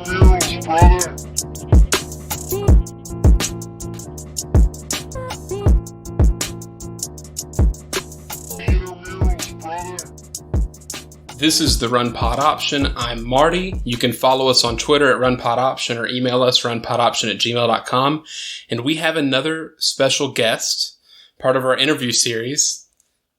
mules, brother. This is the Run Pod Option. I'm Marty. You can follow us on Twitter at RunPodOption or email us runpodoption@gmail.com. And we have another special guest, part of our interview series.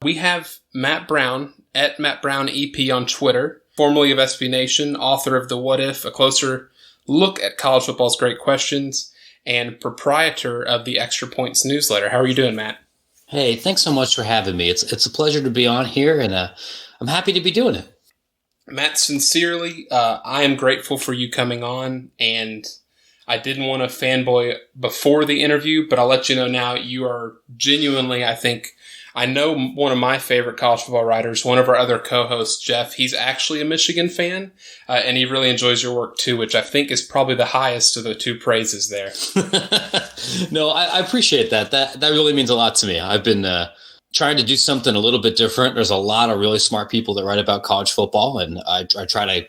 We have Matt Brown at Matt Brown EP on Twitter, formerly of SB Nation, author of The What If, a closer look at college football's great questions, and proprietor of the Extra Points newsletter. How are you doing, Matt? Hey, thanks so much for having me. It's a pleasure to be on here, and I'm happy to be doing it. Matt, sincerely, I am grateful for you coming on, and I didn't want to fanboy before the interview, but I'll let you know now you are genuinely, I know one of my favorite college football writers, one of our other co-hosts, Jeff, he's actually a Michigan fan, and he really enjoys your work too, which I think is probably the highest of the two praises there. No, I appreciate that. That really means a lot to me. I've been trying to do something a little bit different. There's a lot of really smart people that write about college football, and I try to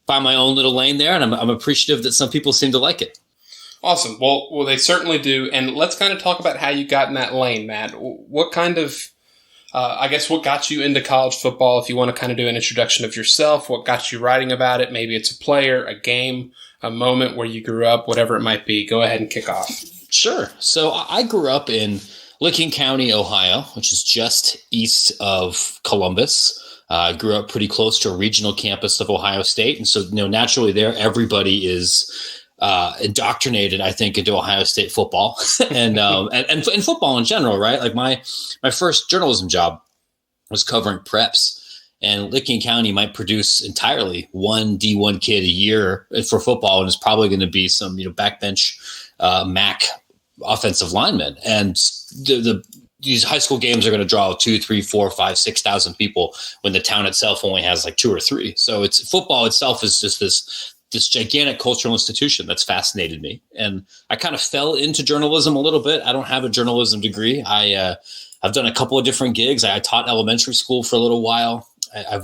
find my own little lane there, and I'm appreciative that some people seem to like it. Awesome. Well, they certainly do. And let's kind of talk about how you got in that lane, Matt. What kind of, what got you into college football? If you want to kind of do an introduction of yourself, what got you writing about it? Maybe it's a player, a game, a moment where you grew up, whatever it might be. Go ahead and kick off. Sure. So I grew up in Licking County, Ohio, which is just east of Columbus. I grew up pretty close to a regional campus of Ohio State. And so, naturally there, everybody is indoctrinated, I think, into Ohio State football and football in general, right? Like my first journalism job was covering preps, and Licking County might produce entirely one D1 kid a year for football, and it's probably going to be some, backbench MAC offensive linemen. And these high school games are going to draw 2, 3, 4, 5, 6,000 people when the town itself only has like 2 or 3. So it's football itself is just this gigantic cultural institution that's fascinated me. And I kind of fell into journalism a little bit. I don't have a journalism degree. I've done a couple of different gigs. I taught elementary school for a little while. I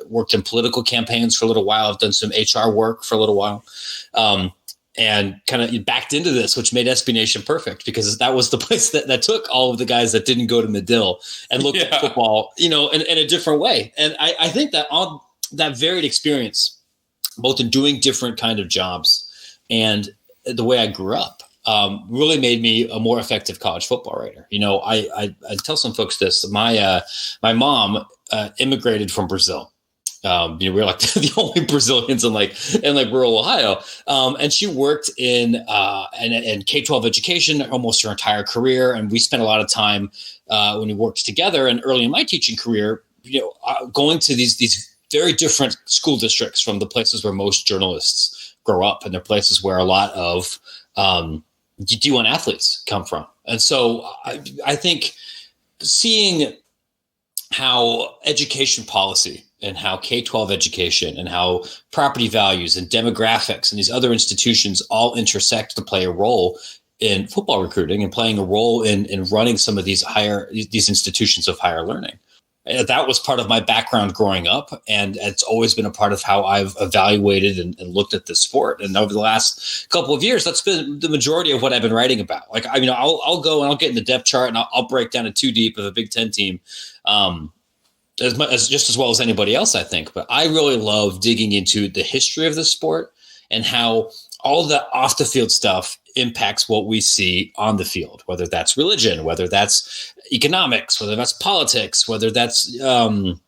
worked in political campaigns for a little while. I've done some HR work for a little while. And kind of backed into this, which made SB Nation perfect, because that was the place that took all of the guys that didn't go to Medill and looked at football, in a different way. And I think that all that varied experience, both in doing different kind of jobs and the way I grew up, really made me a more effective college football writer. I tell some folks this. My mom immigrated from Brazil. We're like the only Brazilians in rural Ohio. And she worked in K-12 education almost her entire career. And we spent a lot of time when we worked together, and early in my teaching career, going to these very different school districts from the places where most journalists grow up. And they're places where a lot of D1 athletes come from. And so I think seeing how education policy and how K-12 education and how property values and demographics and these other institutions all intersect to play a role in football recruiting and playing a role in running some of these institutions of higher learning. And that was part of my background growing up, and it's always been a part of how I've evaluated and looked at this sport. And over the last couple of years, that's been the majority of what I've been writing about. I'll go and I'll get in the depth chart and I'll break down a 2 deep of a Big Ten team. As well as anybody else, I think. But I really love digging into the history of the sport and how all the off the field stuff impacts what we see on the field, whether that's religion, whether that's economics, whether that's politics, whether that's the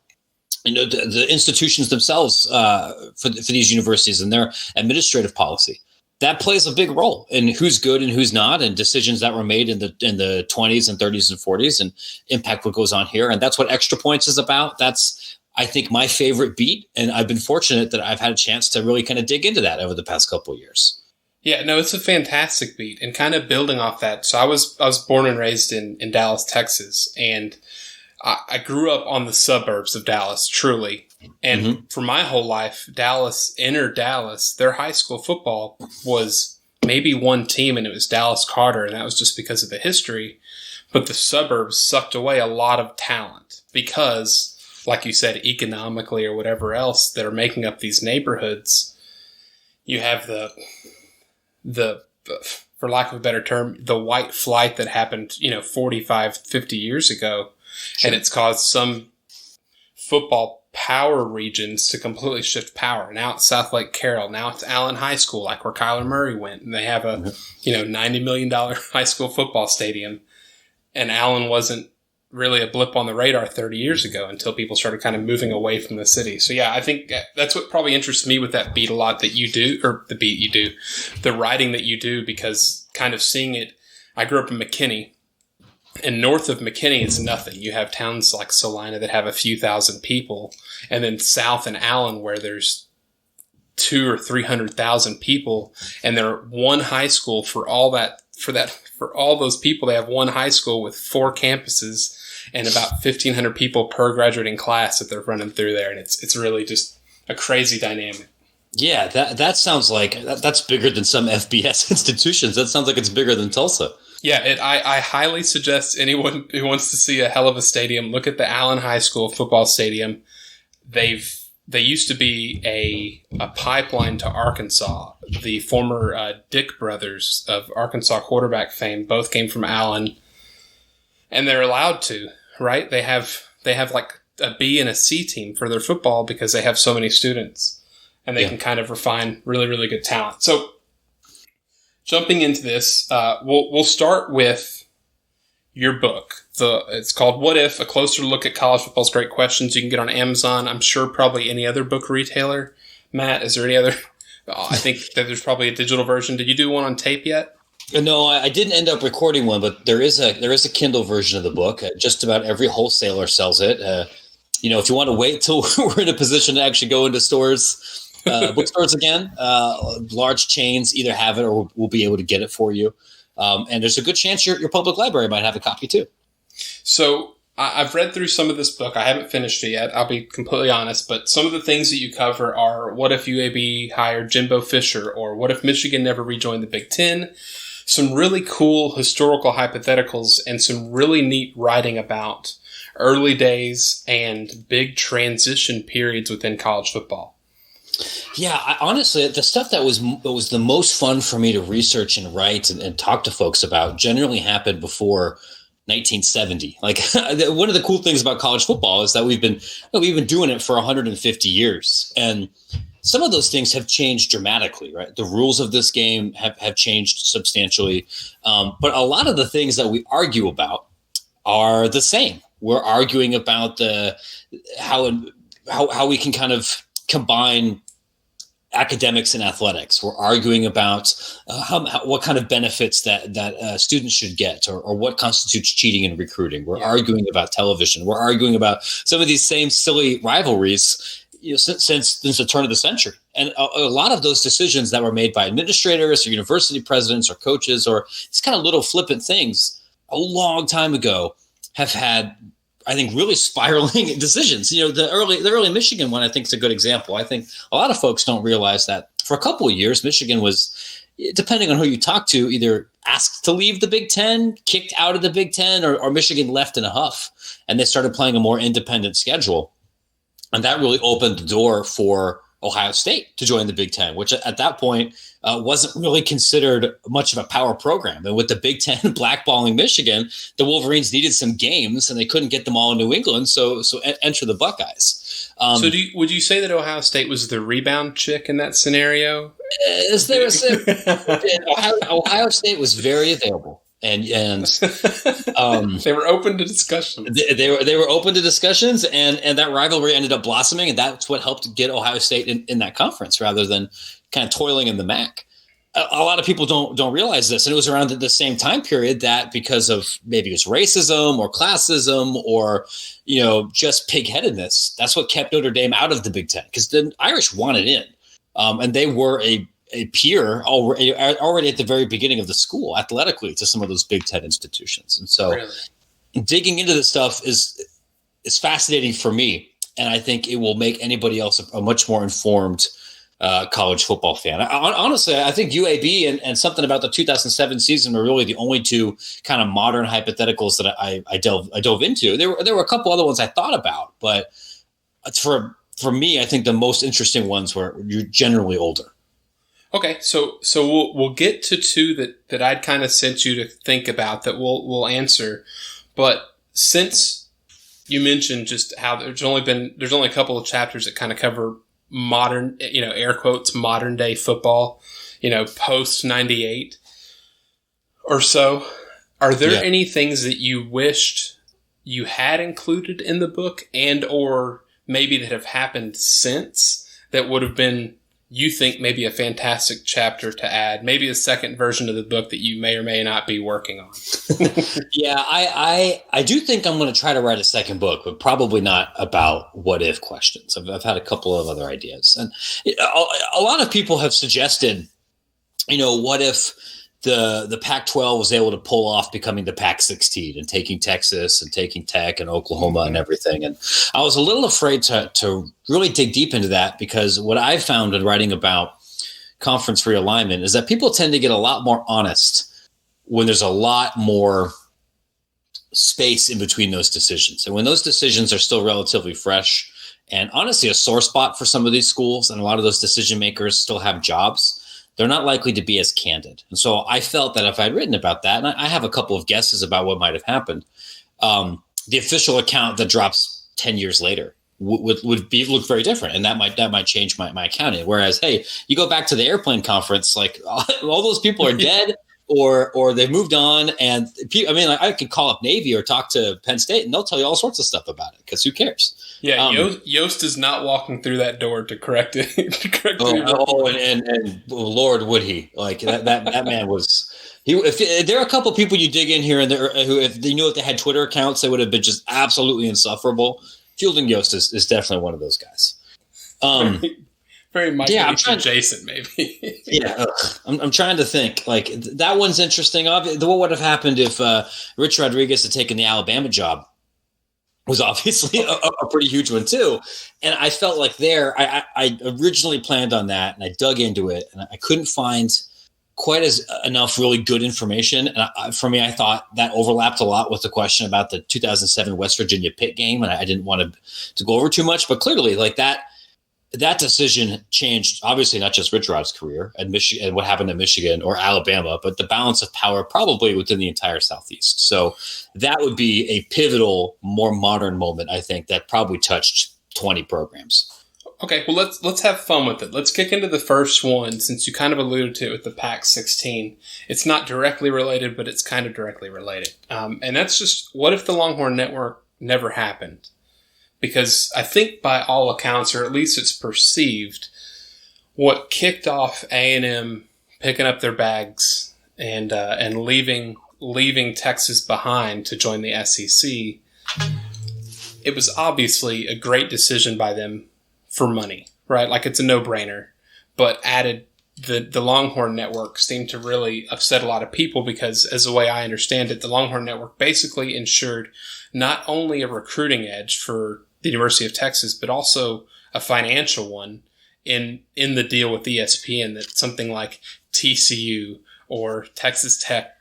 institutions themselves for these universities and their administrative policy. That plays a big role in who's good and who's not, and decisions that were made in the 20s and 30s and 40s, and impact what goes on here. And that's what Extra Points is about. That's, I think, my favorite beat. And I've been fortunate that I've had a chance to really kind of dig into that over the past couple of years. Yeah, no, it's a fantastic beat. And kind of building off that. So I was born and raised in Dallas, Texas, and I grew up on the suburbs of Dallas, truly. And for my whole life, inner Dallas, their high school football was maybe one team, and it was Dallas Carter, and that was just because of the history. But the suburbs sucked away a lot of talent because, like you said, economically or whatever else that are making up these neighborhoods, you have the for lack of a better term, the white flight that happened, 45, 50 years ago. Sure. And it's caused some football power regions to completely shift power. Now it's South Lake Carroll. Now it's Allen High School, like where Kyler Murray went. And they have a, $90 million high school football stadium. And Allen wasn't really a blip on the radar 30 years ago until people started kind of moving away from the city. So yeah, I think that's what probably interests me with that beat a lot that you do, or the beat you do, the writing that you do, because kind of seeing it, I grew up in McKinney, and north of McKinney, it's nothing. You have towns like Salina that have a few thousand people, and then south in Allen where there's 200,000 or 300,000 people, and they're one high school for all those people. They have one high school with 4 campuses and about 1,500 people per graduating class that they're running through there. And it's really just a crazy dynamic. Yeah, that sounds like that's bigger than some FBS institutions. That sounds like it's bigger than Tulsa. Yeah, I highly suggest anyone who wants to see a hell of a stadium, look at the Allen High School football stadium. They used to be a pipeline to Arkansas. The former Dick brothers of Arkansas quarterback fame both came from Allen, and they're allowed to, right? They have like a B and a C team for their football because they have so many students, and they can kind of refine really, really good talent. So jumping into this, we'll start with your book. It's called What If? A Closer Look at College Football's Great Questions. You can get on Amazon. I'm sure probably any other book retailer. Matt, is there any other? I think that there's probably a digital version. Did you do one on tape yet? No, I didn't end up recording one, but there is a Kindle version of the book. Just about every wholesaler sells it. If you want to wait till we're in a position to actually go into stores, bookstores again, large chains either have it or will be able to get it for you. And there's a good chance your public library might have a copy too. So I've read through some of this book. I haven't finished it yet. I'll be completely honest. But some of the things that you cover are what if UAB hired Jimbo Fisher, or what if Michigan never rejoined the Big Ten? Some really cool historical hypotheticals and some really neat writing about early days and big transition periods within college football. Yeah, honestly, the stuff that was the most fun for me to research and write and talk to folks about generally happened before 1970. Like one of the cool things about college football is that we've been doing it for 150 years, and some of those things have changed dramatically, right? The rules of this game have changed substantially, but a lot of the things that we argue about are the same. We're arguing about how we can kind of combine academics and athletics. We're arguing about what kind of benefits that students should get, or what constitutes cheating in recruiting. We're arguing about television. We're arguing about some of these same silly rivalries since the turn of the century. And a lot of those decisions that were made by administrators or university presidents or coaches or these kind of little flippant things a long time ago have had, I think, really spiraling decisions. The early Michigan one, I think, is a good example. I think a lot of folks don't realize that for a couple of years, Michigan was, depending on who you talk to, either asked to leave the Big Ten, kicked out of the Big Ten, or Michigan left in a huff. And they started playing a more independent schedule. And that really opened the door for Ohio State to join the Big Ten, which at that point wasn't really considered much of a power program. And with the Big Ten blackballing Michigan, the Wolverines needed some games, and they couldn't get them all in New England. So enter the Buckeyes. Would you say that Ohio State was the rebound chick in that scenario? Ohio State was very available. And they were open to discussions. They were open to discussions, and that rivalry ended up blossoming, and that's what helped get Ohio State in that conference rather than kind of toiling in the MAC. A lot of people don't realize this, and it was around the same time period that, because of maybe it was racism or classism or just pigheadedness, that's what kept Notre Dame out of the Big Ten, because the Irish wanted in, and they were a peer already at the very beginning of the school athletically to some of those Big Ten institutions. And so digging into this stuff is fascinating for me. And I think it will make anybody else a much more informed college football fan. Honestly, I think UAB and something about the 2007 season were really the only two kind of modern hypotheticals that I dove into. There were a couple other ones I thought about, but for me, I think the most interesting ones were you're generally older. Okay, so we'll get to two that I'd kind of sent you to think about that we'll answer, but since you mentioned just how there's only a couple of chapters that kind of cover modern, air quotes, modern day football, post 98 or so. Are there any things that you wished you had included in the book and or maybe that have happened since that would have been, you think, maybe a fantastic chapter to add, maybe a second version of the book that you may or may not be working on? Yeah, I do think I'm going to try to write a second book, but probably not about what if questions. I've had a couple of other ideas. And a lot of people have suggested, what if the Pac-12 was able to pull off becoming the Pac-16 and taking Texas and taking Tech and Oklahoma and everything. And I was a little afraid to really dig deep into that, because what I found in writing about conference realignment is that people tend to get a lot more honest when there's a lot more space in between those decisions. And when those decisions are still relatively fresh and honestly a sore spot for some of these schools, and a lot of those decision makers still have jobs, they're not likely to be as candid. And so I felt that if I'd written about that, and I have a couple of guesses about what might have happened, the official account that drops 10 years later would look very different. And that might change my accounting. Whereas, hey, you go back to the airplane conference, like all those people are dead or they've moved on. And I could call up Navy or talk to Penn State and they'll tell you all sorts of stuff about it, because who cares? Yeah, Yost is not walking through that door to correct it. And Lord, would he? Like that man was. If there are a couple of people you dig in here and there who, if they knew if they had Twitter accounts, they would have been just absolutely insufferable. Fielding Yost is definitely one of those guys. Very much adjacent, maybe. Yeah, I'm trying to think. Like that one's interesting. What would have happened if Rich Rodriguez had taken the Alabama job? Was obviously a pretty huge one too. And I felt like I originally planned on that and I dug into it and I couldn't find quite enough really good information. And for me, I thought that overlapped a lot with the question about the 2007 West Virginia Pitt game. And I didn't want to go over too much, but clearly like that decision changed, obviously not just Rich Rod's career and Michigan and what happened at Michigan or Alabama, but the balance of power probably within the entire Southeast. So that would be a pivotal, more modern moment, I think, that probably touched 20 programs. Okay, well, let's have fun with it. Let's kick into the first one, since you kind of alluded to it with the Pac-16. It's not directly related, but it's kind of directly related. And that's just, what if the Longhorn Network never happened? Because I think by all accounts, or at least it's perceived, what kicked off A&M picking up their bags and leaving Texas behind to join the SEC, it was obviously a great decision by them for money, right? Like it's a no-brainer, but added the Longhorn Network seemed to really upset a lot of people because, as the way I understand it, the Longhorn Network basically ensured not only a recruiting edge for the University of Texas, but also a financial one in the deal with ESPN, that something like TCU or Texas Tech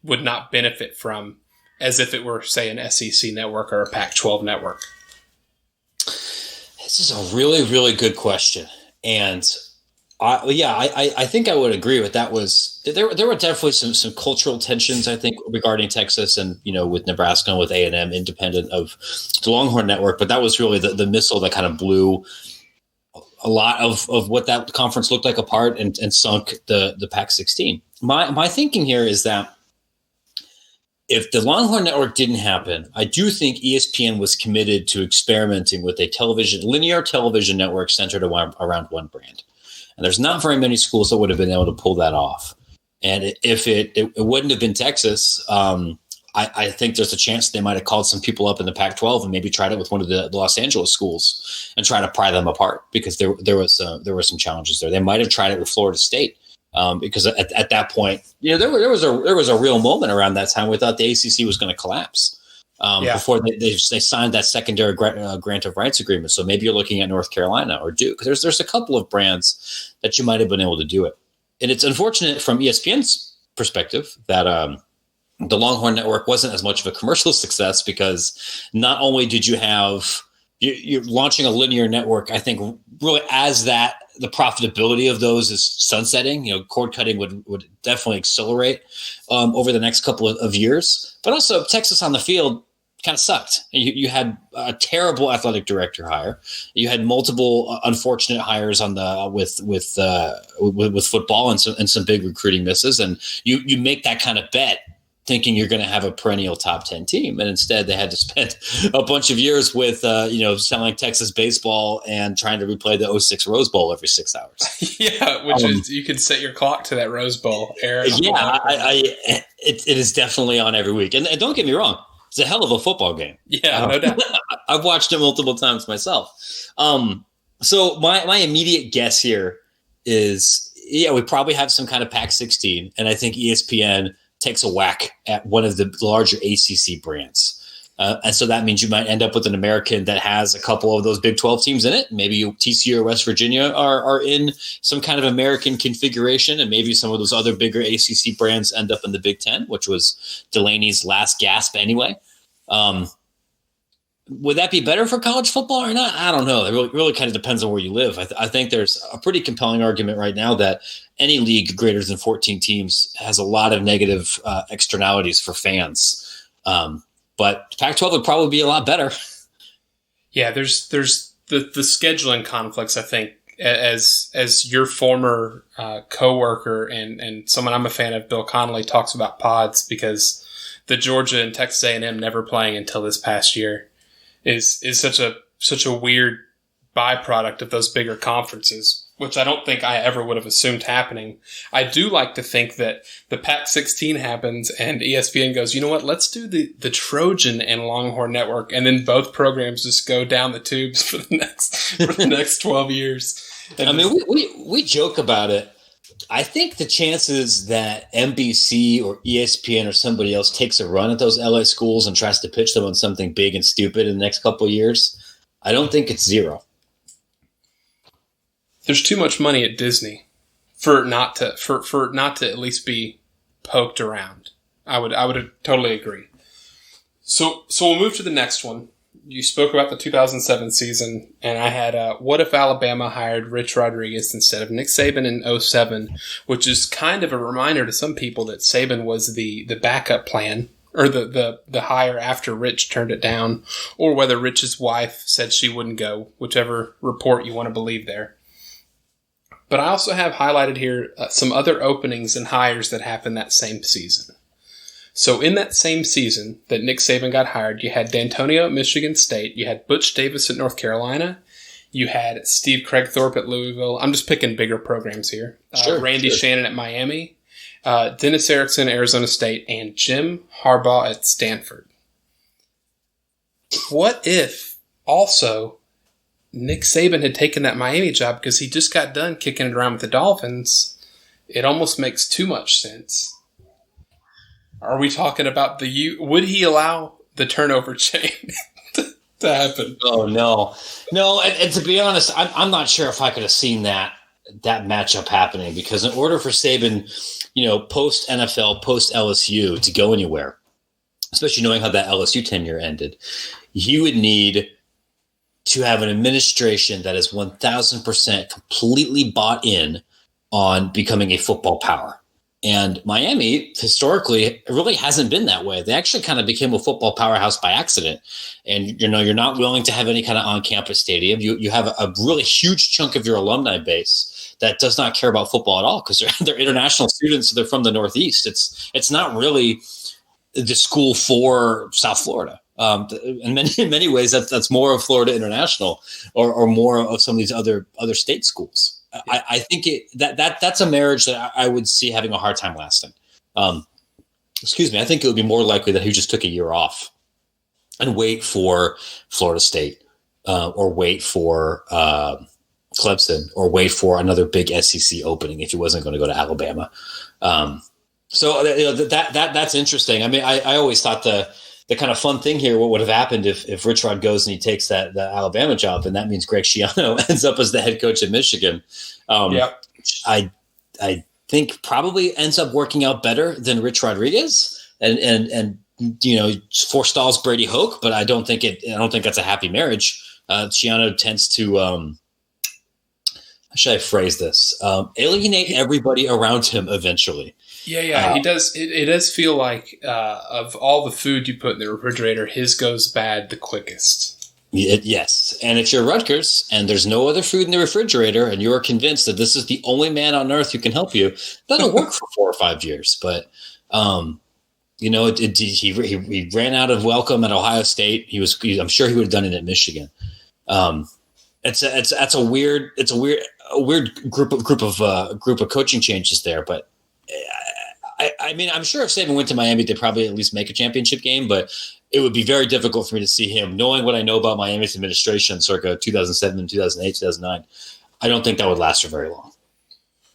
would not benefit from, as if it were, say, an SEC network or a Pac-12 network. This is a really, really good question. And I think I would agree with that. There were definitely some cultural tensions, I think, regarding Texas and, with Nebraska and with A&M, independent of the Longhorn Network. But that was really the missile that kind of blew a lot of what that conference looked like apart and sunk the Pac-16. My thinking here is that if the Longhorn Network didn't happen, I do think ESPN was committed to experimenting with a linear television network centered around one brand. And there's not very many schools that would have been able to pull that off. And if it wouldn't have been Texas, I think there's a chance they might have called some people up in the Pac-12 and maybe tried it with one of the Los Angeles schools and try to pry them apart, because there were some challenges there. They might have tried it with Florida State. Because at that point, there was a real moment around that time we thought the ACC was going to collapse before they signed that secondary grant of rights agreement. So maybe you're looking at North Carolina or Duke. There's a couple of brands that you might have been able to do it, and it's unfortunate from ESPN's perspective that the Longhorn Network wasn't as much of a commercial success, because not only did you have you're launching a linear network, I think really as that the profitability of those is sunsetting. Cord cutting would definitely accelerate over the next couple of years. But also Texas on the field kind of sucked. You had a terrible athletic director hire. You had multiple unfortunate hires on the with football and some big recruiting misses. And you make that kind of bet thinking you're going to have a perennial top 10 team. And instead they had to spend a bunch of years with, selling Texas baseball and trying to replay the '06 Rose Bowl every 6 hours. Yeah. Which is, you could set your clock to that Rose Bowl era. Yeah. It is definitely on every week. And don't get me wrong. It's a hell of a football game. Yeah, no doubt. I've watched it multiple times myself. So my immediate guess here is, we probably have some kind of Pac-16. And I think ESPN takes a whack at one of the larger ACC brands. And so that means you might end up with an American that has a couple of those Big 12 teams in it. Maybe TCU or West Virginia are in some kind of American configuration, and maybe some of those other bigger ACC brands end up in the Big 10, which was Delaney's last gasp anyway. Would that be better for college football or not? I don't know. It really kind of depends on where you live. I think there's a pretty compelling argument right now that any league greater than 14 teams has a lot of negative externalities for fans. But Pac-12 would probably be a lot better. Yeah, there's the scheduling conflicts, I think, as your former coworker and someone I'm a fan of, Bill Connolly, talks about pods, because the Georgia and Texas A&M never playing until this past year is such a weird byproduct of those bigger conferences, which I don't think I ever would have assumed happening. I do like to think that the Pac-16 happens and ESPN goes, you know what, let's do the Trojan and Longhorn Network, and then both programs just go down the tubes for the next 12 years. And I mean, we joke about it. I think the chances that NBC or ESPN or somebody else takes a run at those LA schools and tries to pitch them on something big and stupid in the next couple of years, I don't think it's zero. There's too much money at Disney for it not to at least be poked around. I would totally agree. So we'll move to the next one. You spoke about the 2007 season, and I had what if Alabama hired Rich Rodriguez instead of Nick Saban in 2007, which is kind of a reminder to some people that Saban was the backup plan, or the hire after Rich turned it down, or whether Rich's wife said she wouldn't go, whichever report you want to believe there. But I also have highlighted here some other openings and hires that happened that same season. So in that same season that Nick Saban got hired, you had D'Antonio at Michigan State, you had Butch Davis at North Carolina, you had Steve Craigthorpe at Louisville. I'm just picking bigger programs here. Randy Shannon at Miami, Dennis Erickson at Arizona State, and Jim Harbaugh at Stanford. What if also Nick Saban had taken that Miami job because he just got done kicking it around with the Dolphins? It almost makes too much sense. Are we talking about would he allow the turnover chain to happen? Oh, no. And to be honest, I'm not sure if I could have seen that matchup happening, because in order for Saban, post NFL, post LSU to go anywhere, especially knowing how that LSU tenure ended, he would need to have an administration that is 1,000% completely bought in on becoming a football power. And Miami, historically, really hasn't been that way. They actually kind of became a football powerhouse by accident. And, you're not willing to have any kind of on-campus stadium. You have a really huge chunk of your alumni base that does not care about football at all, because they're international students. They're from the Northeast. It's not really the school for South Florida. In many ways, that's more of Florida International or more of some of these other state schools. I think that's a marriage that I would see having a hard time lasting. I think it would be more likely that he just took a year off and wait for Florida State or wait for Clemson or wait for another big SEC opening if he wasn't going to go to Alabama. That's interesting. I mean, I always thought the kind of fun thing here, what would have happened if Rich Rod goes and he takes the Alabama job, and that means Greg Schiano ends up as the head coach at Michigan. I think probably ends up working out better than Rich Rodriguez and forestalls Brady Hoke, but I don't think that's a happy marriage. Schiano tends to should I phrase this? Alienate everybody around him eventually. Yeah. He does. It does feel like of all the food you put in the refrigerator, his goes bad the quickest. Yes. And if you're Rutgers and there's no other food in the refrigerator and you're convinced that this is the only man on earth who can help you, that'll work for 4 or 5 years. But, he ran out of welcome at Ohio State. I'm sure he would have done it at Michigan. It's a weird group of coaching changes there. But I mean, I'm sure if Saban went to Miami, they'd probably at least make a championship game, but it would be very difficult for me to see him, knowing what I know about Miami's administration circa 2007, 2008, 2009. I don't think that would last for very long.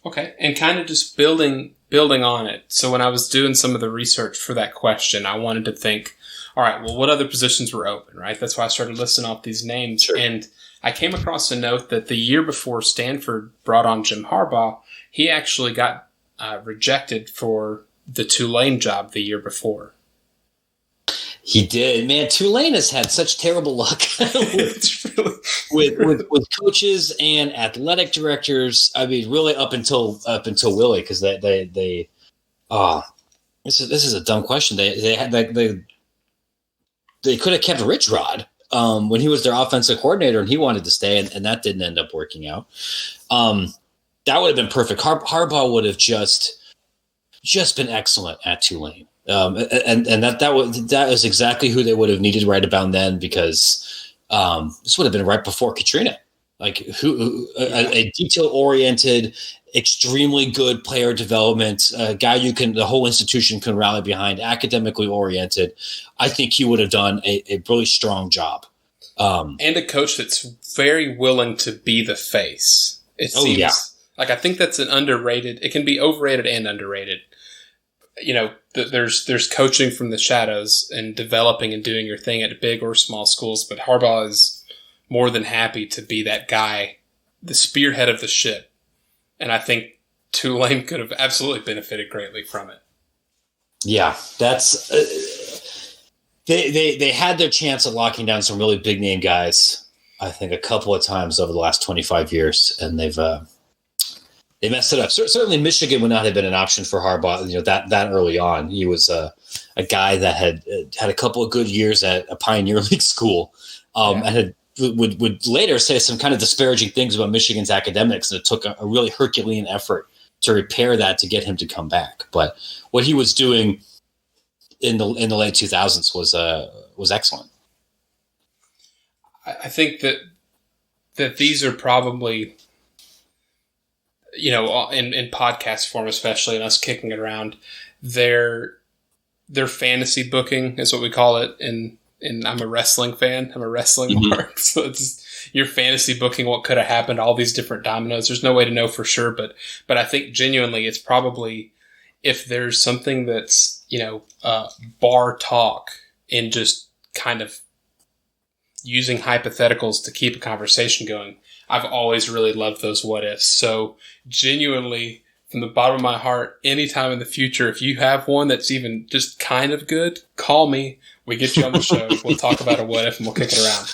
Okay. And kind of just building on it. So when I was doing some of the research for that question, I wanted to think, all right, well, what other positions were open, right? That's why I started listing off these names. Sure. And I came across a note that the year before Stanford brought on Jim Harbaugh, he actually got rejected for the Tulane job the year before. He did, man. Tulane has had such terrible luck with coaches and athletic directors. I mean, really up until Willie, because this is a dumb question. They could have kept Rich Rod when he was their offensive coordinator and he wanted to stay, and that didn't end up working out. That would have been perfect. Harbaugh would have just been excellent at Tulane. And that was exactly who they would have needed right about then, because this would have been right before Katrina. Like a detail-oriented, extremely good player development, a guy the whole institution can rally behind, academically oriented. I think he would have done a really strong job. And a coach that's very willing to be the face. It seems like, I think that's an underrated. It can be overrated and underrated. There's coaching from the shadows and developing and doing your thing at big or small schools, but Harbaugh is more than happy to be that guy, the spearhead of the ship. And I think Tulane could have absolutely benefited greatly from it. Yeah, that's they had their chance at locking down some really big name guys, I think, a couple of times over the last 25 years, and they messed it up. Certainly, Michigan would not have been an option for Harbaugh. That early on, he was a guy that had a couple of good years at a Pioneer League school, and would later say some kind of disparaging things about Michigan's academics. And it took a really Herculean effort to repair that to get him to come back. But what he was doing in the late 2000s was excellent. I think that these are probably, in podcast form, especially, and us kicking it around, their fantasy booking is what we call it. And I'm a wrestling fan. I'm a wrestling mark. So it's your fantasy booking, what could have happened, all these different dominoes. There's no way to know for sure, but I think genuinely it's probably, if there's something that's, bar talk and just kind of using hypotheticals to keep a conversation going, I've always really loved those what ifs. So genuinely, from the bottom of my heart, anytime in the future, if you have one that's even just kind of good, call me. We get you on the show. We'll talk about a what if and we'll kick it around.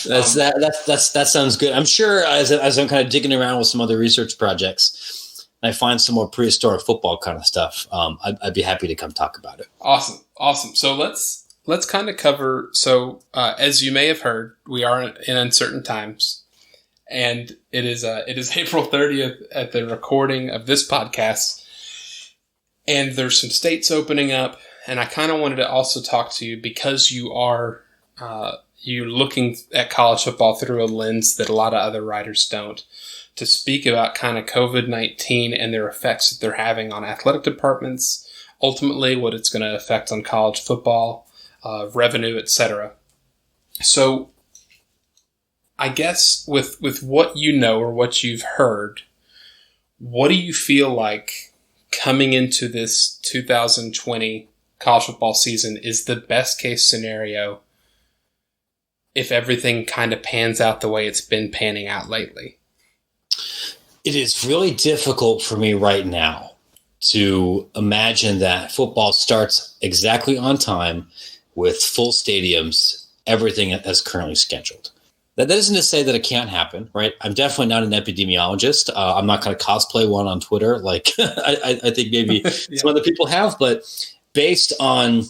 That sounds good. I'm sure as I'm kind of digging around with some other research projects, and I find some more prehistoric football kind of stuff, I'd be happy to come talk about it. Awesome. So let's kind of cover. So as you may have heard, we are in uncertain times. And it is April 30th at the recording of this podcast. And there's some states opening up. And I kind of wanted to also talk to you because you're looking at college football through a lens that a lot of other writers don't, to speak about kind of COVID-19 and their effects that they're having on athletic departments, ultimately what it's going to affect on college football, revenue, etc. So I guess with what you know or what you've heard, what do you feel like coming into this 2020 college football season is the best case scenario if everything kind of pans out the way it's been panning out lately? It is really difficult for me right now to imagine that football starts exactly on time with full stadiums, everything as currently scheduled. That isn't to say that it can't happen, right? I'm definitely not an epidemiologist. I'm not going to cosplay one on Twitter like I think maybe some other people have. But based on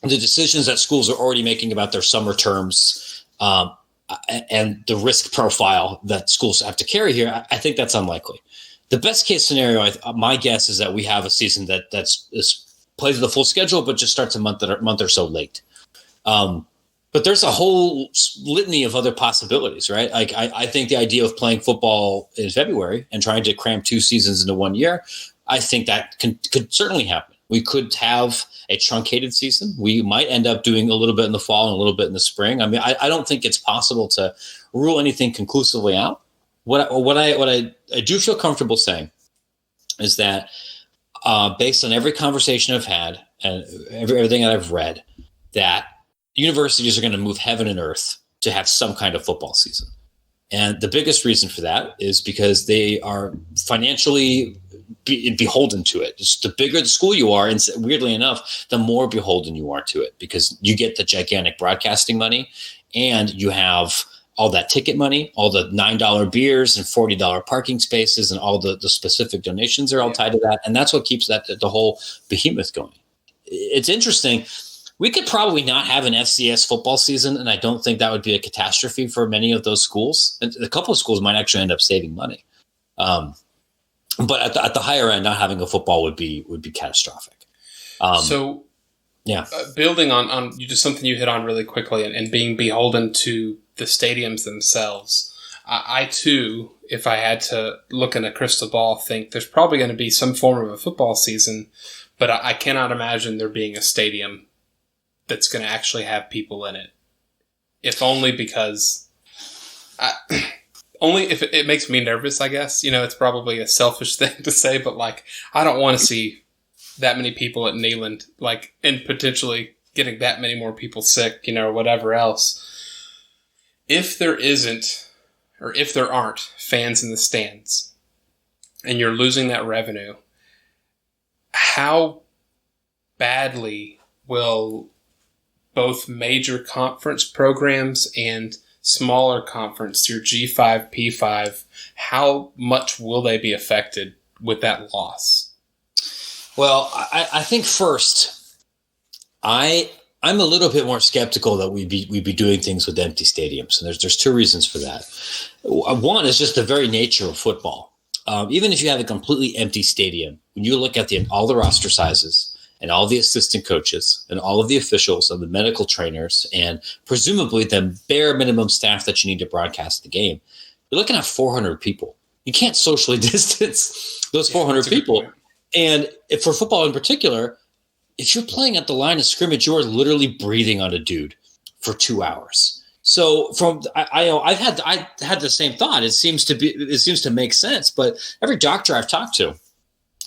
the decisions that schools are already making about their summer terms and the risk profile that schools have to carry here, I think that's unlikely. The best case scenario, my guess is that we have a season that's plays the full schedule, but just starts a month or so late. But there's a whole litany of other possibilities, right? Like I think the idea of playing football in February and trying to cram 2 seasons into 1 year, I think that could certainly happen. We could have a truncated season. We might end up doing a little bit in the fall and a little bit in the spring. I mean, I don't think it's possible to rule anything conclusively out. What I do feel comfortable saying is that based on every conversation I've had and everything that I've read, that universities are going to move heaven and earth to have some kind of football season. And the biggest reason for that is because they are financially beholden to it. Just the bigger the school you are, and weirdly enough, the more beholden you are to it, because you get the gigantic broadcasting money and you have all that ticket money, all the $9 beers and $40 parking spaces and all the specific donations are all tied to that. And that's what keeps the whole behemoth going. It's interesting. We could probably not have an FCS football season, and I don't think that would be a catastrophe for many of those schools. And a couple of schools might actually end up saving money. But at the higher end, not having a football would be catastrophic. Building on you, just something you hit on really quickly, and being beholden to the stadiums themselves. I too, if I had to look in a crystal ball, think there's probably going to be some form of a football season, but I cannot imagine there being a stadium that's going to actually have people in it. If only because... only if it makes me nervous, I guess. You know, it's probably a selfish thing to say, but, like, I don't want to see that many people at Neyland, like, and potentially getting that many more people sick, you know, or whatever else. If there isn't, or if there aren't fans in the stands, and you're losing that revenue, how badly will both major conference programs and smaller conference, your G5, P5, how much will they be affected with that loss? Well, I think first, I'm a little bit more skeptical that we'd be doing things with empty stadiums, and there's 2 reasons for that. One is just the very nature of football. Even if you have a completely empty stadium, when you look at all the roster sizes and all the assistant coaches and all of the officials and the medical trainers and presumably the bare minimum staff that you need to broadcast the game, you're looking at 400 people. You can't socially distance those 400 people. And for football in particular, if you're playing at the line of scrimmage, you are literally breathing on a dude for 2 hours. So I had the same thought. It seems to make sense, but every doctor I've talked to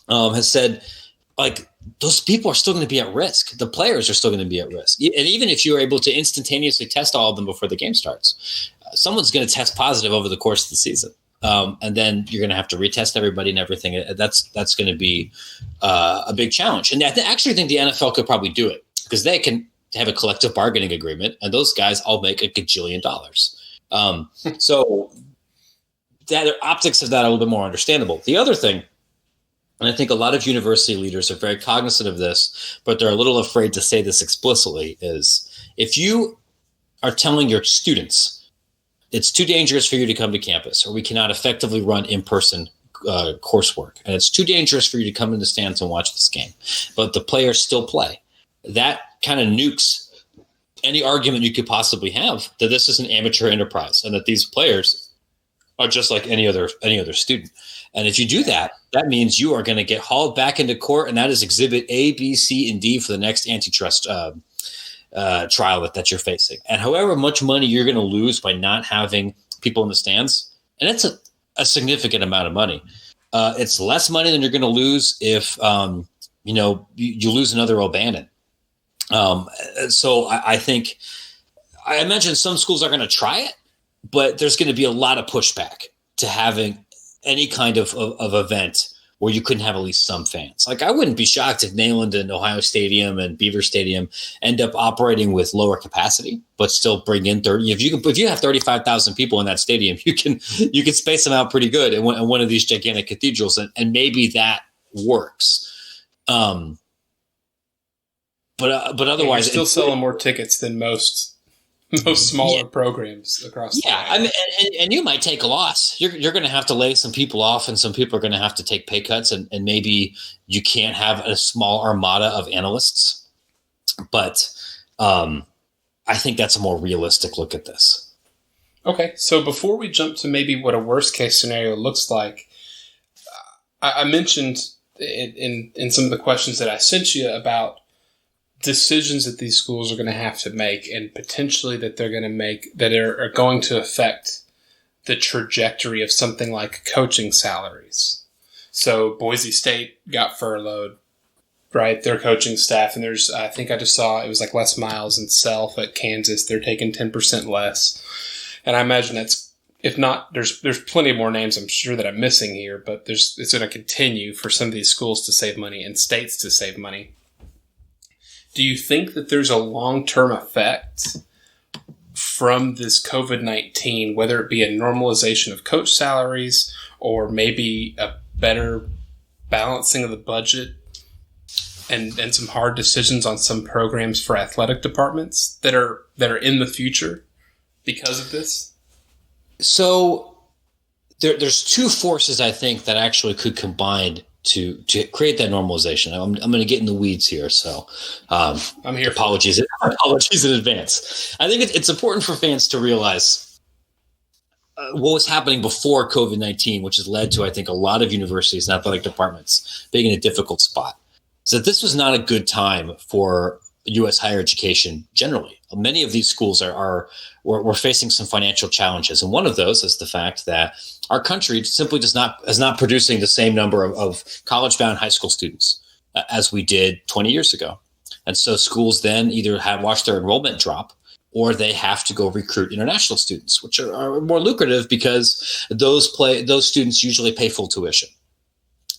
has said, like, those people are still going to be at risk. The players are still going to be at risk. And even if you're able to instantaneously test all of them before the game starts, someone's going to test positive over the course of the season. And then you're going to have to retest everybody and everything. That's going to be a big challenge. And I actually think the NFL could probably do it because they can have a collective bargaining agreement, and those guys all make $1 gajillion. So the optics of that are a little bit more understandable. The other thing, and I think a lot of university leaders are very cognizant of this, but they're a little afraid to say this explicitly, is if you are telling your students it's too dangerous for you to come to campus, or we cannot effectively run in-person coursework, and it's too dangerous for you to come in the stands and watch this game, but the players still play, that kind of nukes any argument you could possibly have that this is an amateur enterprise and that these players are just like any other student. And if you do that, that means you are going to get hauled back into court, and that is exhibit A, B, C, and D for the next antitrust trial that you're facing. And however much money you're going to lose by not having people in the stands, and it's a significant amount of money. It's less money than you're going to lose if you lose another O'Bannon. So I think, I imagine some schools are going to try it, but there's going to be a lot of pushback to having any kind of event where you couldn't have at least some fans. Like, I wouldn't be shocked if Neyland and Ohio Stadium and Beaver Stadium end up operating with lower capacity, but still bring in 30. If you have 35,000 people in that stadium, you can space them out pretty good in one of these gigantic cathedrals, and maybe that works. But otherwise, you're still selling more tickets than most smaller programs across the I mean, and you might take a loss. You're going to have to lay some people off, and some people are going to have to take pay cuts, and maybe you can't have a small armada of analysts. But I think that's a more realistic look at this. Okay, so before we jump to maybe what a worst case scenario looks like, I mentioned in some of the questions that I sent you about decisions that these schools are going to have to make, and potentially that they're going to make that are going to affect the trajectory of something like coaching salaries. So Boise State got furloughed, right? Their coaching staff, and I think I just saw it was like Les Miles and Self at Kansas. They're taking 10% less. And I imagine that's, if not, there's plenty more names I'm sure that I'm missing here, but it's going to continue for some of these schools to save money and states to save money. Do you think that there's a long-term effect from this COVID-19, whether it be a normalization of coach salaries or maybe a better balancing of the budget and some hard decisions on some programs for athletic departments that are in the future because of this? So there's two forces, I think, that actually could combine to create that normalization. I'm going to get in the weeds here, so I'm here. Apologies in advance. I think it's important for fans to realize what was happening before COVID-19, which has led to, I think, a lot of universities and athletic departments being in a difficult spot. So this was not a good time for U.S. higher education generally. Many of these schools we're facing some financial challenges, and one of those is the fact that our country simply is not producing the same number of college-bound high school students as we did 20 years ago. And so schools then either have watched their enrollment drop, or they have to go recruit international students, which are more lucrative because those students usually pay full tuition.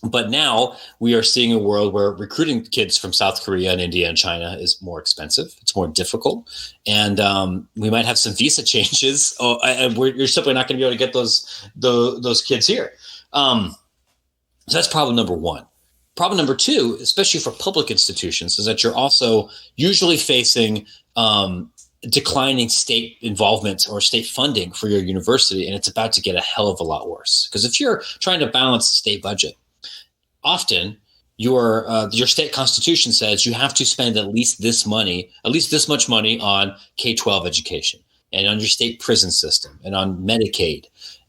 But now we are seeing a world where recruiting kids from South Korea and India and China is more expensive. It's more difficult. And we might have some visa changes. And you're simply not going to be able to get those kids here. So that's problem number one. Problem number two, especially for public institutions, is that you're also usually facing declining state involvement or state funding for your university. And it's about to get a hell of a lot worse. Because if you're trying to balance the state budget, often your state constitution says you have to spend at least this much money on K-12 education and on your state prison system and on Medicaid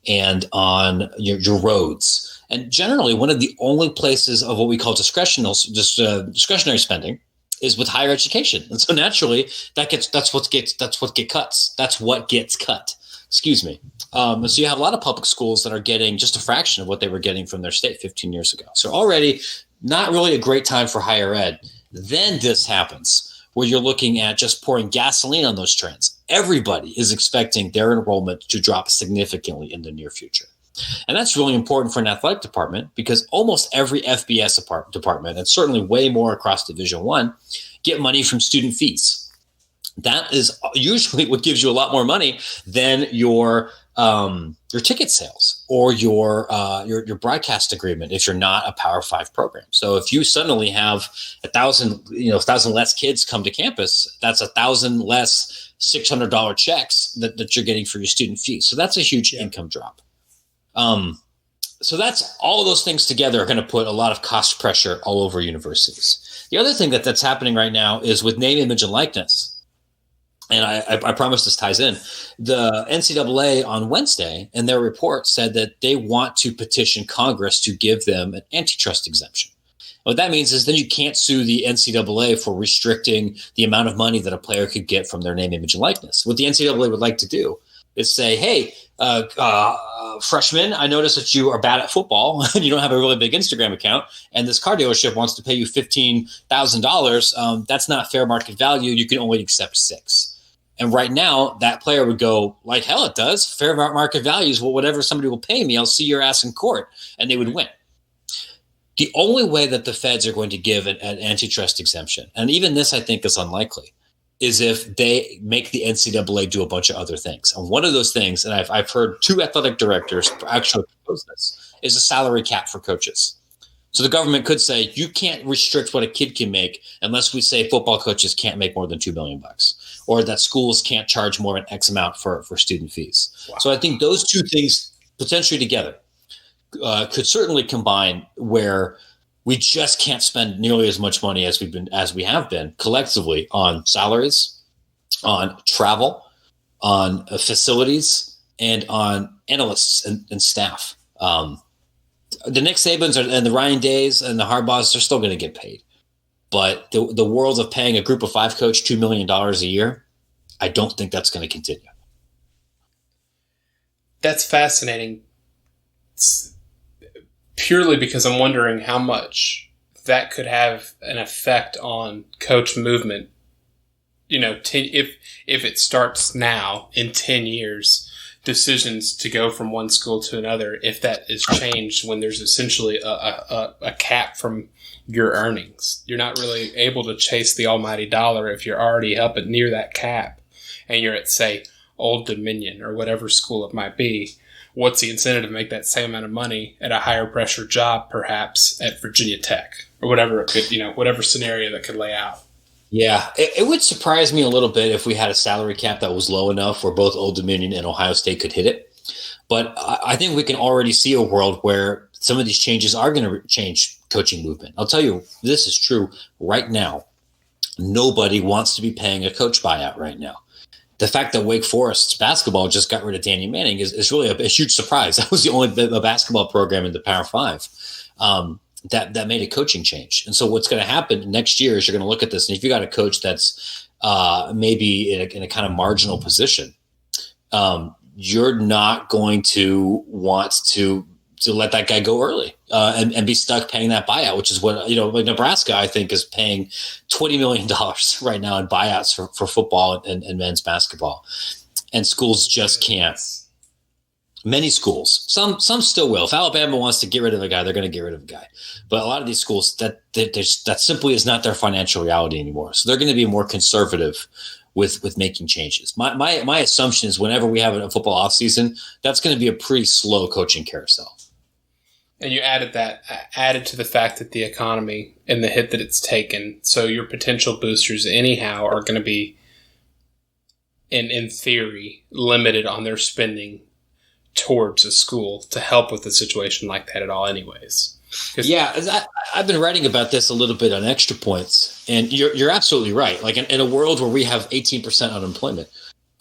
and on your roads. And generally, one of the only places of what we call discretionary spending is with higher education. And so naturally, that's what gets cut. Excuse me. So you have a lot of public schools that are getting just a fraction of what they were getting from their state 15 years ago. So already not really a great time for higher ed. Then this happens where you're looking at just pouring gasoline on those trends. Everybody is expecting their enrollment to drop significantly in the near future. And that's really important for an athletic department because almost every FBS department, and certainly way more across Division I, get money from student fees. That is usually what gives you a lot more money than your ticket sales or your broadcast agreement if you're not a Power 5 program. So if you suddenly have 1,000 less kids come to campus, that's 1,000 less $600 checks that you're getting for your student fees. So that's a huge income drop. So that's all of those things together are going to put a lot of cost pressure all over universities. The other thing that's happening right now is with name, image, and likeness. And I promise this ties in. The NCAA on Wednesday in their report said that they want to petition Congress to give them an antitrust exemption. What that means is then you can't sue the NCAA for restricting the amount of money that a player could get from their name, image, and likeness. What the NCAA would like to do is say, hey, freshman, I noticed that you are bad at football and you don't have a really big Instagram account, and this car dealership wants to pay you $15,000. That's not fair market value. You can only accept $6,000. And right now, that player would go, like hell it does. Fair market values, well, whatever somebody will pay me, I'll see your ass in court. And they would win. The only way that the feds are going to give an antitrust exemption, and even this I think is unlikely, is if they make the NCAA do a bunch of other things. And one of those things, and I've heard 2 athletic directors actually propose this, is a salary cap for coaches. So the government could say, you can't restrict what a kid can make unless we say football coaches can't make more than $2 million, or that schools can't charge more than X amount for student fees. Wow. So I think those 2 things potentially together could certainly combine, where we just can't spend nearly as much money as we have been collectively on salaries, on travel, on facilities, and on analysts and staff. The Nick Sabans and the Ryan Days and the Harbaughs are still going to get paid. But the world of paying a group of 5 coach $2 million a year, I don't think that's going to continue. That's fascinating. Purely because I'm wondering how much that could have an effect on coach movement. If it starts now in 10 years, decisions to go from one school to another, if that is changed when there's essentially a cap from your earnings. You're not really able to chase the almighty dollar if you're already up at near that cap and you're at, say, Old Dominion or whatever school it might be. What's the incentive to make that same amount of money at a higher pressure job, perhaps at Virginia Tech or whatever it could, whatever scenario that could lay out? Yeah, it would surprise me a little bit if we had a salary cap that was low enough where both Old Dominion and Ohio State could hit it. But I think we can already see a world where some of these changes are going to change coaching movement. I'll tell you, this is true right now. Nobody wants to be paying a coach buyout right now. The fact that Wake Forest's basketball just got rid of Danny Manning is really a huge surprise. That was the only basketball program in the Power 5 that made a coaching change. And so what's going to happen next year is you're going to look at this, and if you got a coach that's maybe in a kind of marginal position, you're not going to want to let that guy go early and be stuck paying that buyout, which is what, like Nebraska, I think, is paying $20 million right now in buyouts for football and men's basketball. And schools just can't. Many schools, some still will. If Alabama wants to get rid of a guy, they're going to get rid of a guy. But a lot of these schools, that simply is not their financial reality anymore. So they're going to be more conservative with making changes. My assumption is whenever we have a football offseason, that's going to be a pretty slow coaching carousel. And you added to the fact that the economy and the hit that it's taken, so your potential boosters anyhow are going to be, in theory, limited on their spending towards a school to help with a situation like that at all anyways. Yeah, I've been writing about this a little bit on Extra Points, and you're absolutely right. Like in a world where we have 18% unemployment,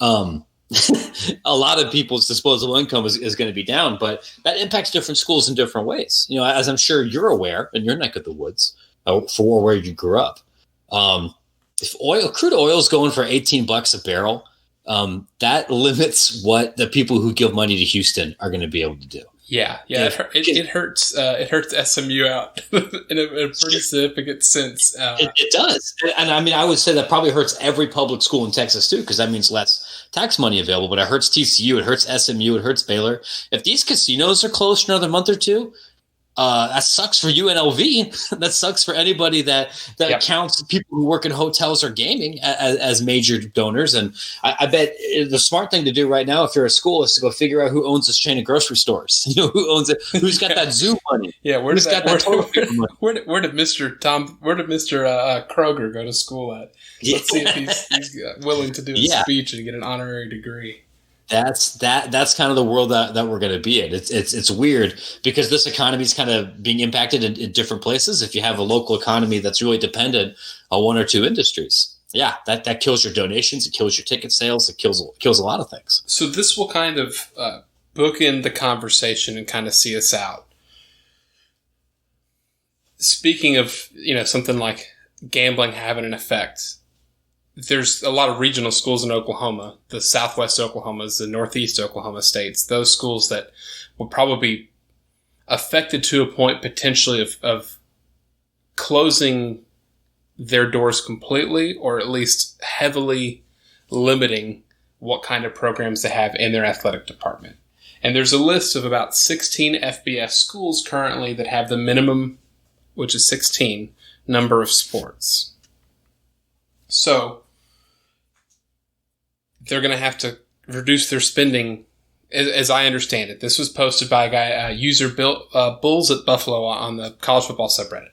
a lot of people's disposable income is going to be down, but that impacts different schools in different ways. As I'm sure you're aware in your neck of the woods, for where you grew up, if crude oil is going for $18 a barrel, that limits what the people who give money to Houston are going to be able to do. Yeah. It hurts. It hurts SMU out in a pretty significant sense. It does, and I mean, I would say that probably hurts every public school in Texas too, because that means less tax money available. But it hurts TCU, it hurts SMU, it hurts Baylor. If these casinos are closed for another month or two, that sucks for UNLV. That sucks for anybody that counts people who work in hotels or gaming as major donors. And I bet the smart thing to do right now, if you're a school, is to go figure out who owns this chain of grocery stores. Who owns it? Who's got that zoo money? Yeah, where did Mr. Kroger go to school at? Let's see if he's willing to do a speech and get an honorary degree. That's kind of the world that we're going to be in. It's weird because this economy is kind of being impacted in different places. If you have a local economy that's really dependent on one or two industries, that kills your donations, it kills your ticket sales, it kills a lot of things. So this will kind of bookend the conversation and kind of see us out. Speaking of something like gambling having an effect. There's a lot of regional schools in Oklahoma, the Southwest Oklahomas, the Northeast Oklahoma states, those schools that will probably be affected to a point potentially of closing their doors completely, or at least heavily limiting what kind of programs they have in their athletic department. And there's a list of about 16 FBS schools currently that have the minimum which is 16, number of sports. So they're going to have to reduce their spending, as I understand it. This was posted by a guy, user Bulls at Buffalo on the college football subreddit.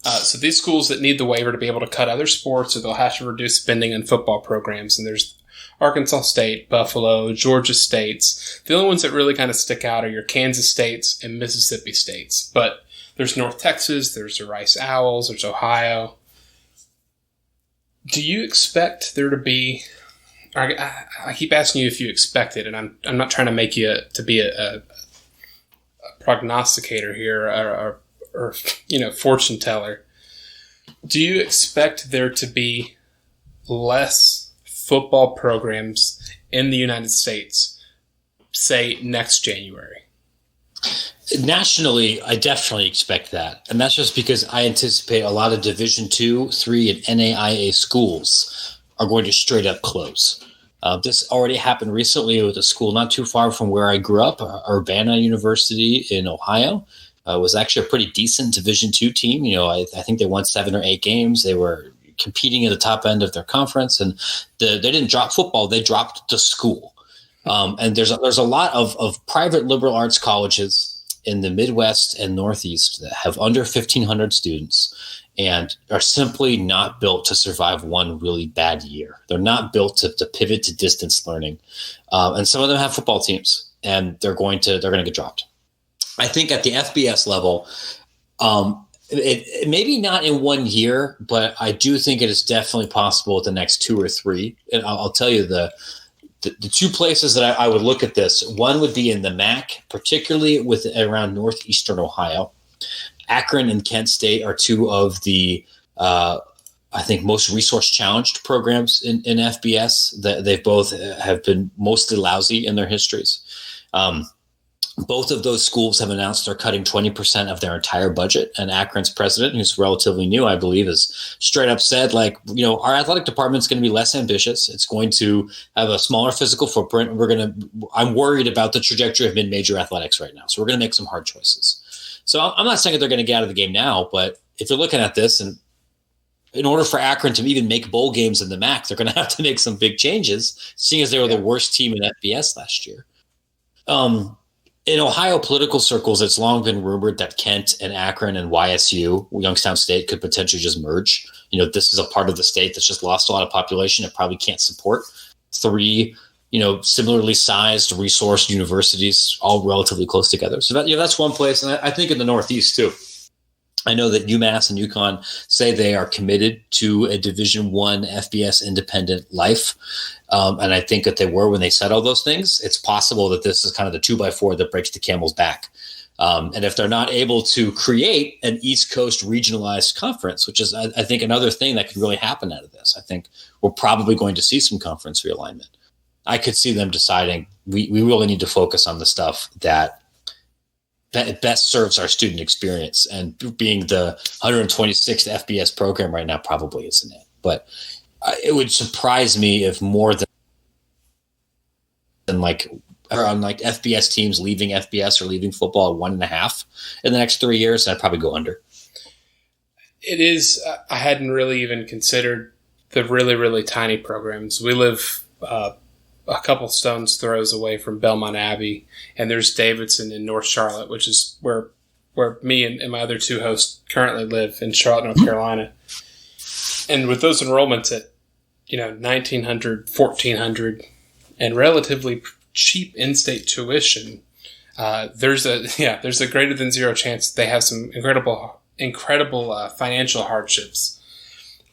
So these schools that need the waiver to be able to cut other sports, or they'll have to reduce spending on football programs. And there's Arkansas State, Buffalo, Georgia States. The only ones that really kind of stick out are your Kansas States and Mississippi States. But there's North Texas, there's the Rice Owls, there's Ohio. Do you expect there to be... I keep asking you if you expect it, and I'm not trying to make you to be a prognosticator here or fortune teller. Do you expect there to be less football programs in the United States, say next January? Nationally, I definitely expect that. And that's just because I anticipate a lot of Division II, III, and NAIA schools are going to straight up close. This already happened recently with a school not too far from where I grew up, Urbana University in Ohio. Was actually a pretty decent Division II team. I think they won 7 or 8 games. They were competing at the top end of their conference, and they didn't drop football. They dropped the school. And there's a lot of private liberal arts colleges in the Midwest and Northeast that have under 1,500 students and are simply not built to survive one really bad year. They're not built to pivot to distance learning. And some of them have football teams, and they're going to get dropped. I think at the FBS level, it maybe not in 1 year, but I do think it is definitely possible at the next 2 or 3. And I'll tell you the 2 places that I would look at this. One would be in the MAC, particularly around northeastern Ohio. Akron and Kent State are 2 of the, I think, most resource-challenged programs in FBS. They both have been mostly lousy in their histories. Both of those schools have announced they're cutting 20% of their entire budget. And Akron's president, who's relatively new, I believe, has straight up said, our athletic department's going to be less ambitious. It's going to have a smaller physical footprint. I'm worried about the trajectory of mid-major athletics right now. So we're going to make some hard choices. So I'm not saying that they're going to get out of the game now, but if you're looking at this, and in order for Akron to even make bowl games in the MAC, they're going to have to make some big changes, seeing as they were the worst team in FBS last year. In Ohio political circles, it's long been rumored that Kent and Akron and YSU, Youngstown State, could potentially just merge. This is a part of the state that's just lost a lot of population. It probably can't support 3, similarly sized, resourced universities, all relatively close together. So that's one place. And I think in the Northeast too. I know that UMass and UConn say they are committed to a Division I FBS independent life. And I think that they were when they said all those things. It's possible that this is kind of the 2x4 that breaks the camel's back. And if they're not able to create an East Coast regionalized conference, which is, I think, another thing that could really happen out of this, I think we're probably going to see some conference realignment. I could see them deciding we really need to focus on the stuff that best serves our student experience, and being the 126th FBS program right now probably isn't it. But it would surprise me if more than FBS teams leaving FBS or leaving football at 1.5 in the next 3 years. I'd probably go under. It is. I hadn't really even considered the really, really tiny programs. We live a couple stones throws away from Belmont Abbey, and there's Davidson in North Charlotte, which is where me and my other 2 hosts currently live, in Charlotte, North Carolina. And with those enrollments at $1,900, $1,400, and relatively cheap in-state tuition, there's a greater than zero chance that they have some incredible financial hardships.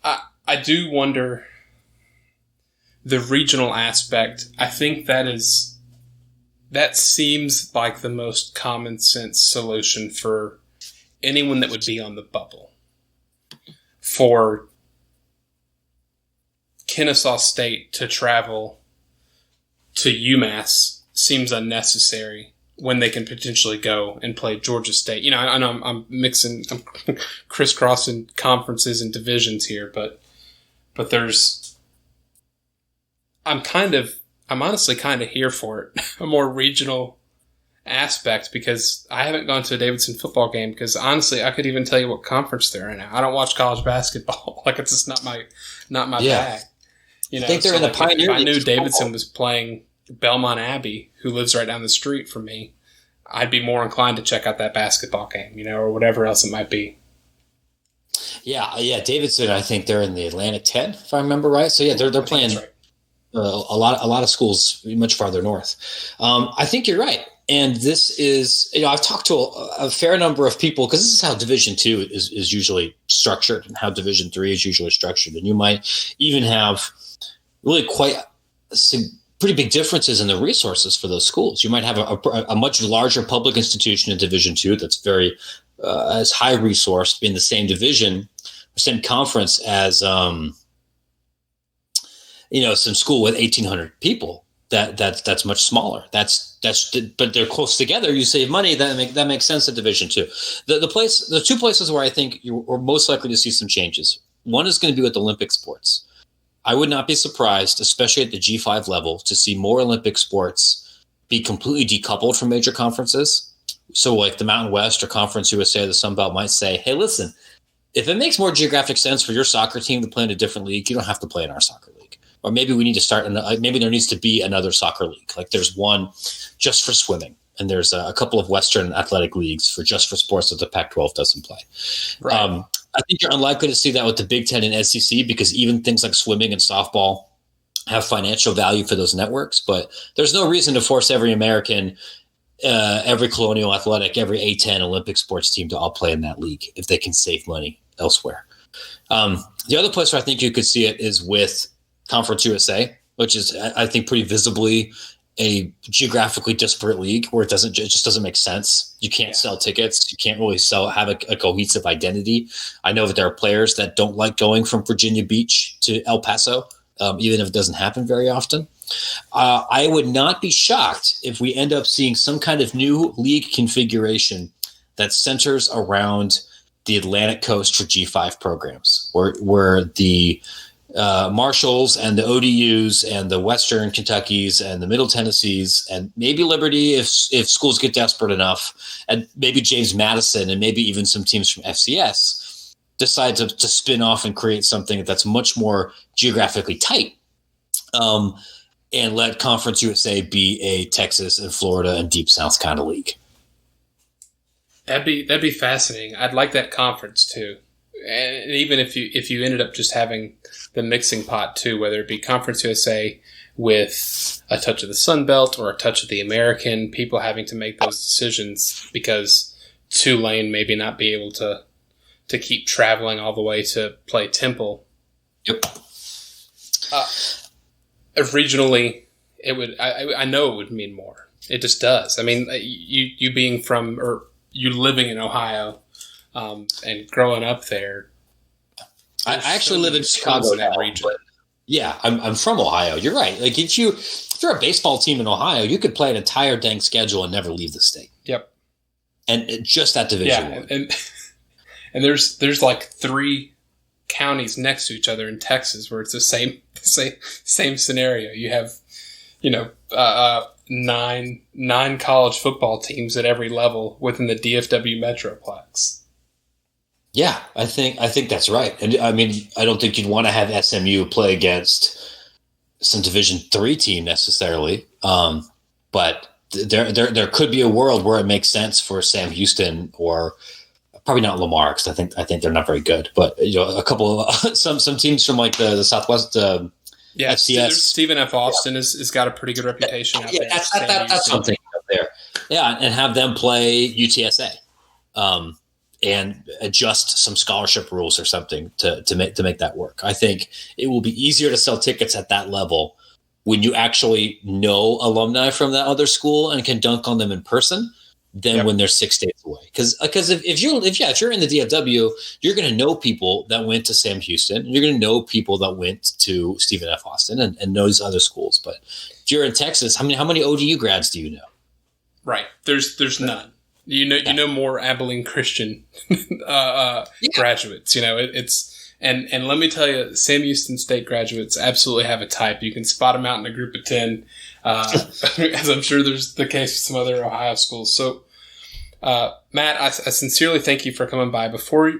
I do wonder. The regional aspect, I think that seems like the most common sense solution for anyone that would be on the bubble. For Kennesaw State to travel to UMass seems unnecessary when they can potentially go and play Georgia State. I know I'm crisscrossing conferences and divisions here, but there's... I'm honestly kind of here for it. A more regional aspect because I haven't gone to a Davidson football game because honestly, I could even tell you what conference they're in now. I don't watch college basketball. Like it's just not my bag. I think they're in the Pioneer If I knew League Davidson was playing Belmont Abbey, who lives right down the street from me, I'd be more inclined to check out that basketball game, or whatever else it might be. Yeah. Davidson, I think they're in the Atlantic 10, if I remember right. So yeah, they're playing right. A lot of schools much farther north. I think you're right. And this is, I've talked to a fair number of people because this is how Division II is usually structured and how Division III is usually structured. And you might even have really quite pretty big differences in the resources for those schools. You might have a much larger public institution in Division II that's very as high resourced in the same division, same conference as some school with 1,800 people. That's much smaller. But they're close together. You save money. That makes sense at Division II. The two places where I think you're most likely to see some changes. One is going to be with Olympic sports. I would not be surprised, especially at the G5 level, to see more Olympic sports be completely decoupled from major conferences. So like the Mountain West or Conference USA, the Sun Belt might say, hey, listen, if it makes more geographic sense for your soccer team to play in a different league, you don't have to play in our soccer league. Or maybe we need to start, maybe there needs to be another soccer league. Like there's one just for swimming. And there's a couple of Western athletic leagues for sports that the Pac-12 doesn't play. Right. I think you're unlikely to see that with the Big Ten and SEC because even things like swimming and softball have financial value for those networks. But there's no reason to force every American, every Colonial Athletic, every A10 Olympic sports team to all play in that league if they can save money elsewhere. The other place where I think you could see it is with Conference USA, which is, I think, pretty visibly a geographically disparate league where it just doesn't make sense. You can't sell tickets. You can't really have a cohesive identity. I know that there are players that don't like going from Virginia Beach to El Paso, even if it doesn't happen very often. I would not be shocked if we end up seeing some kind of new league configuration that centers around the Atlantic coast for G5 programs, where the Marshalls and the ODUs and the Western Kentuckys and the Middle Tennessees and maybe Liberty if schools get desperate enough, and maybe James Madison and maybe even some teams from FCS decide to spin off and create something that's much more geographically tight, and let Conference USA be a Texas and Florida and Deep South kind of league. That'd be fascinating. I'd like that conference too. And even if you ended up just having the mixing pot too, whether it be Conference USA with a touch of the Sun Belt or a touch of the American, people having to make those decisions because Tulane maybe not be able to keep traveling all the way to play Temple. Yep. Regionally, it would. I know it would mean more. It just does. I mean, you being from or you living in Ohio. And growing up there, I actually live in Chicago now. Region. Yeah, I'm from Ohio. You're right. Like if you're a baseball team in Ohio, you could play an entire dang schedule and never leave the state. Yep. And just that division. Yeah, and there's like 3 counties next to each other in Texas where it's the same scenario. You have, 9 college football teams at every level within the DFW Metroplex. Yeah, I think that's right. And I mean, I don't think you'd want to have SMU play against some Division III team necessarily. But there could be a world where it makes sense for Sam Houston or probably not Lamar because I think they're not very good. But a couple of some teams from like the Southwest. FCS. Stephen F. Austin has got a pretty good reputation out there. That's something out there. Yeah, and have them play UTSA. And adjust some scholarship rules or something to make that work. I think it will be easier to sell tickets at that level when you actually know alumni from that other school and can dunk on them in person than when they're 6 days away. Because if you're in the DFW, you're going to know people that went to Sam Houston. You're going to know people that went to Stephen F. Austin and those other schools. But if you're in Texas, how many ODU grads do you know? Right. There's none. You know more Abilene Christian graduates. It's and let me tell you, Sam Houston State graduates absolutely have a type. You can spot them out in a group of 10. as I'm sure there's the case with some other Ohio schools. So, Matt, I sincerely thank you for coming by. Before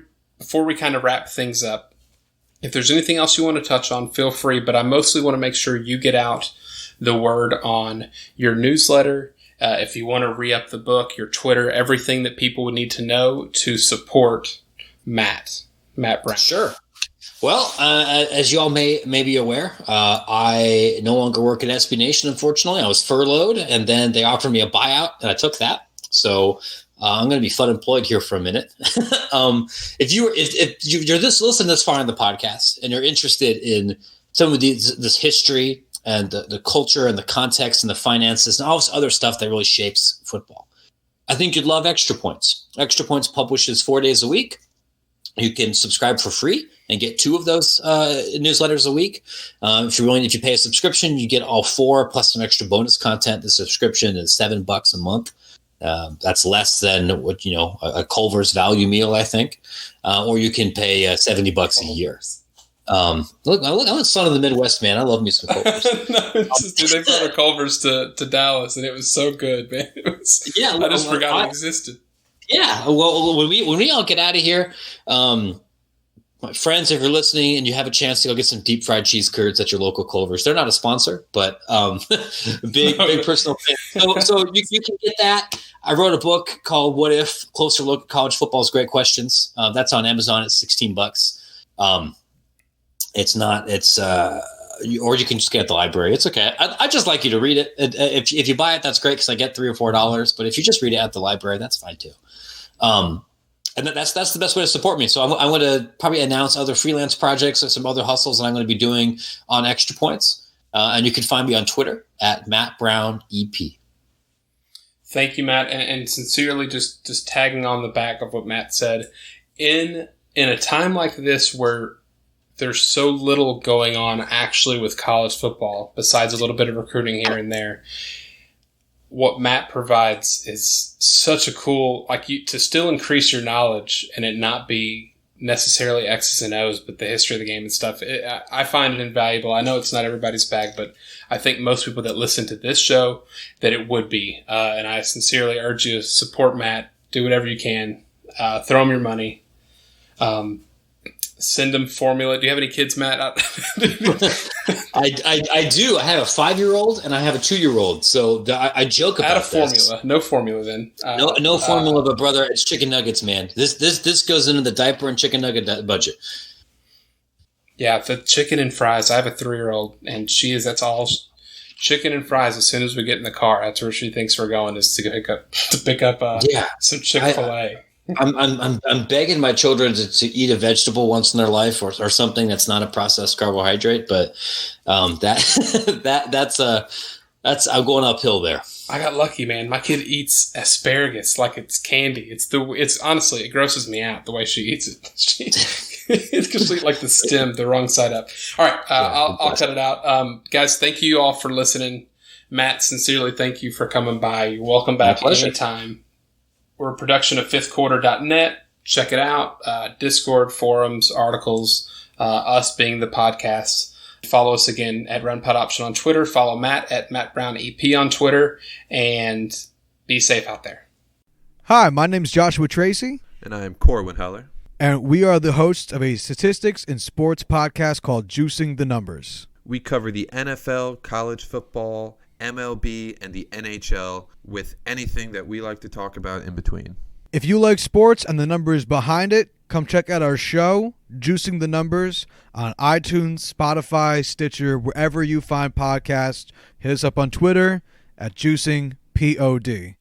we kind of wrap things up, if there's anything else you want to touch on, feel free. But I mostly want to make sure you get out the word on your newsletter. If you want to re-up the book, your Twitter, everything that people would need to know to support Matt Brown. Sure. Well, as you all may be aware, I no longer work at SB Nation, unfortunately. I was furloughed, and then they offered me a buyout, and I took that. So I'm going to be fun employed here for a minute. If you're listening this far in the podcast and you're interested in some of this history and the culture and the context and the finances and all this other stuff that really shapes football, I think you'd love Extra Points. Extra Points publishes 4 days a week. You can subscribe for free and get 2 of those newsletters a week. If you pay a subscription, you get all 4 plus some extra bonus content. The subscription is $7 a month. That's less than a Culver's value meal, I think. Or you can pay $70 a year. Look, I'm a son of the Midwest, man. I love me some Culver's. Dude, they brought a Culver's to Dallas, and it was so good, man. I just forgot it existed. Yeah. Well, when we all get out of here, my friends, if you're listening and you have a chance to go get some deep fried cheese curds at your local Culver's, they're not a sponsor, but big personal fan. So you can get that. I wrote a book called "What If: Closer Look at College Football's Great Questions." That's on Amazon. It's $16. It's not. It's or you can just get it at the library. It's okay. I just like you to read it. If you buy it, that's great because I get $3 or $4. But if you just read it at the library, that's fine too. And that's the best way to support me. So I'm going to probably announce other freelance projects or some other hustles that I'm going to be doing on Extra Points. And you can find me on Twitter at Matt Brown EP. Thank you, Matt. And sincerely, just tagging on the back of what Matt said, in a time like this where there's so little going on actually with college football, besides a little bit of recruiting here and there, what Matt provides is such a cool, to still increase your knowledge and it not be necessarily X's and O's, but the history of the game and stuff. I find it invaluable. I know it's not everybody's bag, but I think most people that listen to this show that it would be. And I sincerely urge you to support Matt. Do whatever you can. Throw him your money. Send them formula. Do you have any kids, Matt? I do. I have a 5-year-old and I have a 2-year-old. So I joke about this. Formula. No formula then. No formula, but brother, it's chicken nuggets, man. This goes into the diaper and chicken nugget budget. Yeah, the chicken and fries. I have a 3-year-old and that's all chicken and fries. As soon as we get in the car, that's where she thinks we're going, is to pick up some Chick-fil-A. I'm begging my children to eat a vegetable once in their life or something that's not a processed carbohydrate, but that's I'm going uphill there. I got lucky, man. My kid eats asparagus like it's candy. It's honestly, it grosses me out the way she eats it. It's completely like the stem, the wrong side up. All right, I'll cut it out. Guys, thank you all for listening. Matt, sincerely, thank you for coming by. You're welcome back anytime. We're a production of fifthquarter.net. Check it out. Discord, forums, articles, us being the podcast. Follow us again at RunPodOption on Twitter. Follow Matt at MattBrownEP on Twitter. And be safe out there. Hi, my name is Joshua Tracy. And I am Corwin Heller. And we are the hosts of a statistics and sports podcast called Juicing the Numbers. We cover the NFL, college football, MLB, and the NHL with anything that we like to talk about in between. If you like sports and the numbers behind it, come check out our show, Juicing the Numbers, on iTunes, Spotify, Stitcher, wherever you find podcasts. Hit us up on Twitter at JuicingPod.